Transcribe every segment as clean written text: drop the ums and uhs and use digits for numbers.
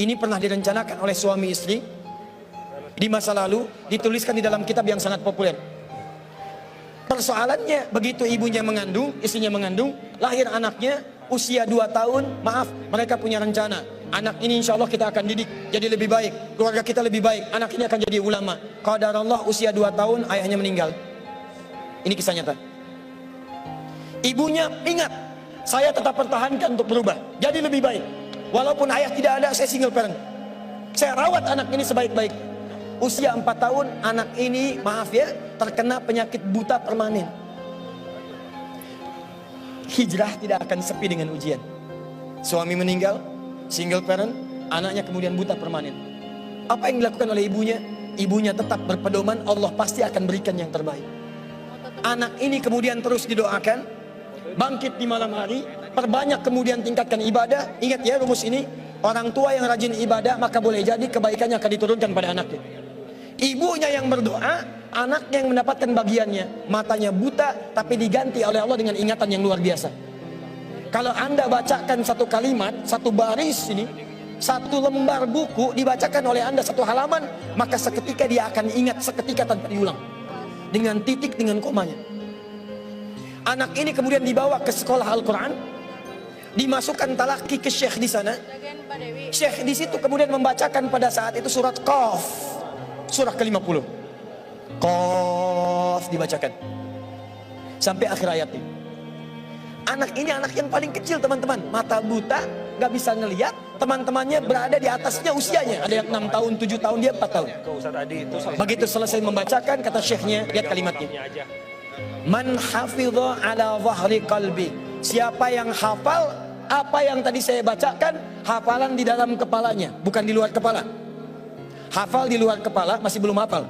Ini pernah direncanakan oleh suami istri di masa lalu, dituliskan di dalam kitab yang sangat populer. Persoalannya, begitu ibunya mengandung, istrinya mengandung, lahir anaknya usia 2 tahun, maaf, mereka punya rencana. Anak ini insya Allah kita akan didik jadi lebih baik, keluarga kita lebih baik, anak ini akan jadi ulama. Qadarullah usia 2 tahun ayahnya meninggal. Ini kisah nyata. Ibunya ingat, saya tetap pertahankan untuk berubah, jadi lebih baik. Walaupun ayah tidak ada, saya single parent. Saya rawat anak ini sebaik-baik. Usia 4 tahun, anak ini, maaf ya, terkena penyakit buta permanen. Hijrah tidak akan sepi dengan ujian. Suami meninggal, single parent, anaknya kemudian buta permanen. Apa yang dilakukan oleh ibunya? Ibunya tetap berpedoman, Allah pasti akan berikan yang terbaik. Anak ini kemudian terus didoakan, bangkit di malam hari, perbanyak kemudian tingkatkan ibadah. Ingat ya rumus ini, orang tua yang rajin ibadah maka boleh jadi kebaikannya akan diturunkan pada anaknya. Ibunya yang berdoa, anaknya yang mendapatkan bagiannya. Matanya buta tapi diganti oleh Allah dengan ingatan yang luar biasa. Kalau Anda bacakan satu kalimat, satu baris ini, satu lembar buku dibacakan oleh Anda satu halaman, maka seketika dia akan ingat seketika tanpa diulang. Dengan titik, dengan komanya. Anak ini kemudian dibawa ke sekolah Al-Quran, dimasukkan talaki ke syekh di sana. Syekh di situ kemudian membacakan pada saat itu surat Qaf, surah ke-50. Qaf dibacakan sampai akhir ayat ini. Anak ini anak yang paling kecil teman-teman, mata buta, gak bisa ngelihat. Teman-temannya berada di atasnya usianya, ada yang 6 tahun, 7 tahun, dia 4 tahun. Begitu selesai membacakan, kata syekhnya, lihat kalimatnya, man hafidha ala zahri qalbi, siapa yang hafal apa yang tadi saya bacakan, hafalan di dalam kepalanya, bukan di luar kepala. Hafal di luar kepala masih belum hafal.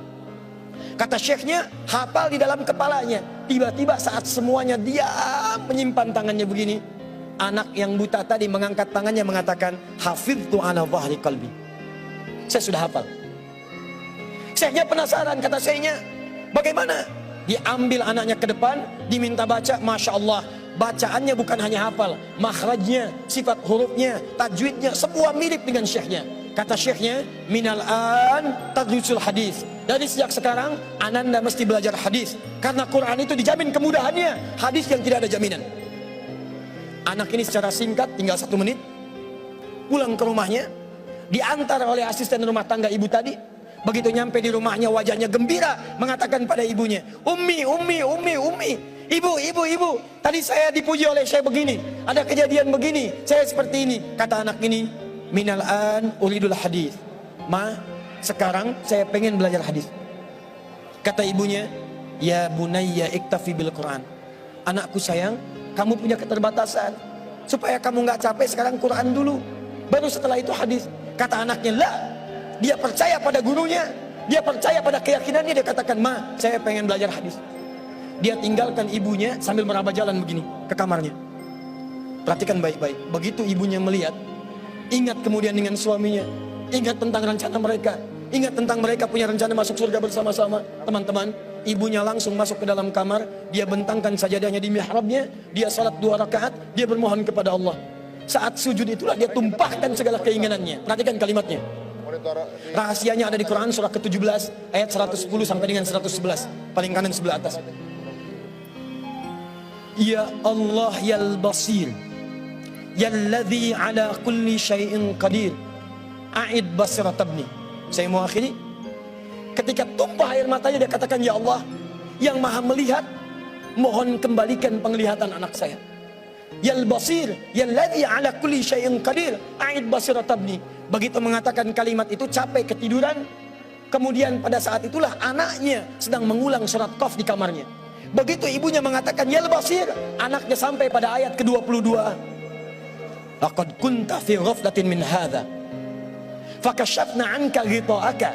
Kata syekhnya, hafal di dalam kepalanya. Tiba-tiba saat semuanya diam menyimpan tangannya begini, anak yang buta tadi mengangkat tangannya mengatakan, hafidtu ala zahri qalbi, saya sudah hafal. Syekhnya penasaran, kata syekhnya, bagaimana? Diambil anaknya ke depan, diminta baca, Masya Allah, bacaannya bukan hanya hafal, makhrajnya, sifat hurufnya, tajwidnya, semua mirip dengan syekhnya. Kata syekhnya, minal an tadrusul hadis, dari sejak sekarang ananda mesti belajar hadis, karena Quran itu dijamin kemudahannya, hadis yang tidak ada jaminan. Anak ini secara singkat, tinggal 1 menit, pulang ke rumahnya, diantar oleh asisten rumah tangga ibu tadi. Begitu nyampe di rumahnya, wajahnya gembira, mengatakan pada ibunya, Ummi, ibu, tadi saya dipuji oleh saya begini, ada kejadian begini, saya seperti ini. Kata anak ini, minal an uridul hadis, ma, sekarang saya pengen belajar hadis. Kata ibunya, ya bunayya iktafi bil Quran, anakku sayang, kamu punya keterbatasan, supaya kamu nggak capek sekarang Quran dulu, baru setelah itu hadis. Kata anaknya, lah, dia percaya pada gurunya, dia percaya pada keyakinannya, dia katakan, ma, saya pengen belajar hadis. Dia tinggalkan ibunya sambil meraba jalan begini ke kamarnya. Perhatikan baik-baik, begitu ibunya melihat, ingat kemudian dengan suaminya, ingat tentang rencana mereka, ingat tentang mereka punya rencana masuk surga bersama-sama. Teman-teman, ibunya langsung masuk ke dalam kamar, dia bentangkan sajadahnya di mihrabnya, dia salat 2 rakaat, dia bermohon kepada Allah. Saat sujud itulah dia tumpahkan segala keinginannya. Perhatikan kalimatnya. Rahasianya ada di Quran surah ke-17 ayat 110 sampai dengan 111, paling kanan sebelah atas. Ya Allah yal basir, yalladzi ala kulli syai'in qadir, a'id basiratabni. Saya mau akhiri. Ketika tumpah air matanya dia katakan, ya Allah yang maha melihat, mohon kembalikan penglihatan anak saya. Yal basir, yalladzi ala kulli syai'in qadir, a'id basiratabni. Begitu mengatakan kalimat itu, capek ketiduran. Kemudian pada saat itulah anaknya sedang mengulang surat Qaf di kamarnya. Begitu ibunya mengatakan ya basir, anaknya sampai pada ayat ke-22. Laqad kunta fi ghaflatin min hadza fakashafna 'anka ghita'aka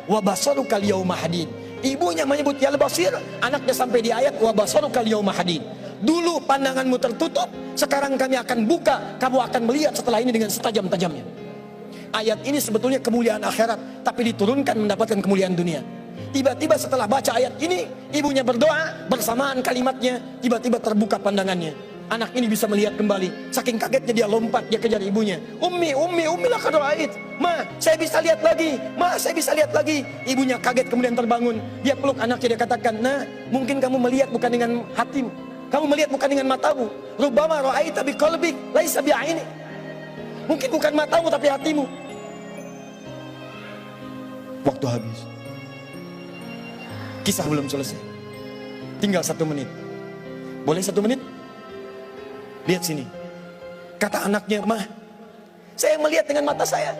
wa basaruka al-yawma hadid. Ibunya menyebut ya basir, anaknya sampai di ayat wa basaruka al-yawma hadid. Dulu pandanganmu tertutup, sekarang kami akan buka, kamu akan melihat setelah ini dengan setajam-tajamnya. Ayat ini sebetulnya kemuliaan akhirat, tapi diturunkan mendapatkan kemuliaan dunia. Tiba-tiba setelah baca ayat ini, ibunya berdoa, bersamaan kalimatnya, tiba-tiba terbuka pandangannya. anak ini bisa melihat kembali. Saking kagetnya dia lompat, dia kejar ibunya. Ummi laqad ra'ait. Ma, saya bisa lihat lagi. Ma, saya bisa lihat lagi. Ibunya kaget kemudian terbangun. Dia peluk anaknya, dia katakan, nah, mungkin kamu melihat bukan dengan hatimu. Kamu melihat bukan dengan matamu. Rubbama ra'aita biqalbik laisa bi'aini. Mungkin bukan matamu tapi hatimu. Waktu habis. Kisah belum selesai. Tinggal 1 menit. Boleh 1 menit? Lihat sini. Kata anaknya, "Mah, saya melihat dengan mata saya.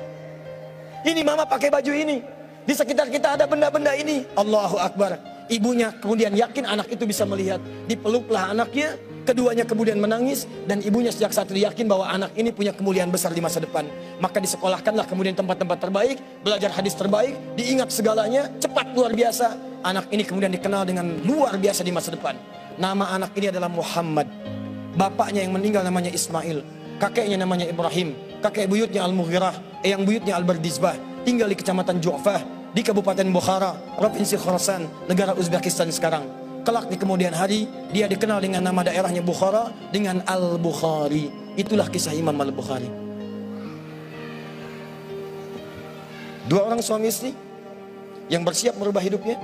Ini mama pakai baju ini. Di sekitar kita ada benda-benda ini." Allahu Akbar. Ibunya kemudian yakin anak itu bisa melihat. Dipeluklah anaknya. Keduanya kemudian menangis. Dan ibunya sejak saat itu yakin bahwa anak ini punya kemuliaan besar di masa depan. Maka disekolahkanlah kemudian tempat-tempat terbaik. Belajar hadis terbaik. Diingat segalanya. Cepat luar biasa. Anak ini kemudian dikenal dengan luar biasa di masa depan. Nama anak ini adalah Muhammad. Bapaknya yang meninggal namanya Ismail. Kakeknya namanya Ibrahim. Kakek buyutnya Al-Mughirah. Eyang buyutnya Al-Bardizbah. Tinggal di kecamatan Ju'fah, di Kabupaten Bukhara, Provinsi Khorasan, negara Uzbekistan sekarang. Kelak di kemudian hari, dia dikenal dengan nama daerahnya Bukhara, dengan Al-Bukhari. Itulah kisah Imam Al-Bukhari. 2 orang suami istri yang bersiap merubah hidupnya,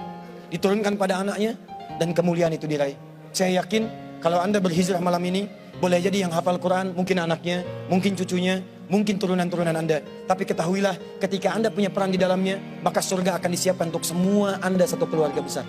diturunkan pada anaknya, dan kemuliaan itu diraih. Saya yakin kalau Anda berhijrah malam ini, boleh jadi yang hafal Quran, mungkin anaknya, mungkin cucunya, mungkin turunan-turunan Anda. Tapi ketahuilah, ketika Anda punya peran di dalamnya, maka surga akan disiapkan untuk semua Anda satu keluarga besar.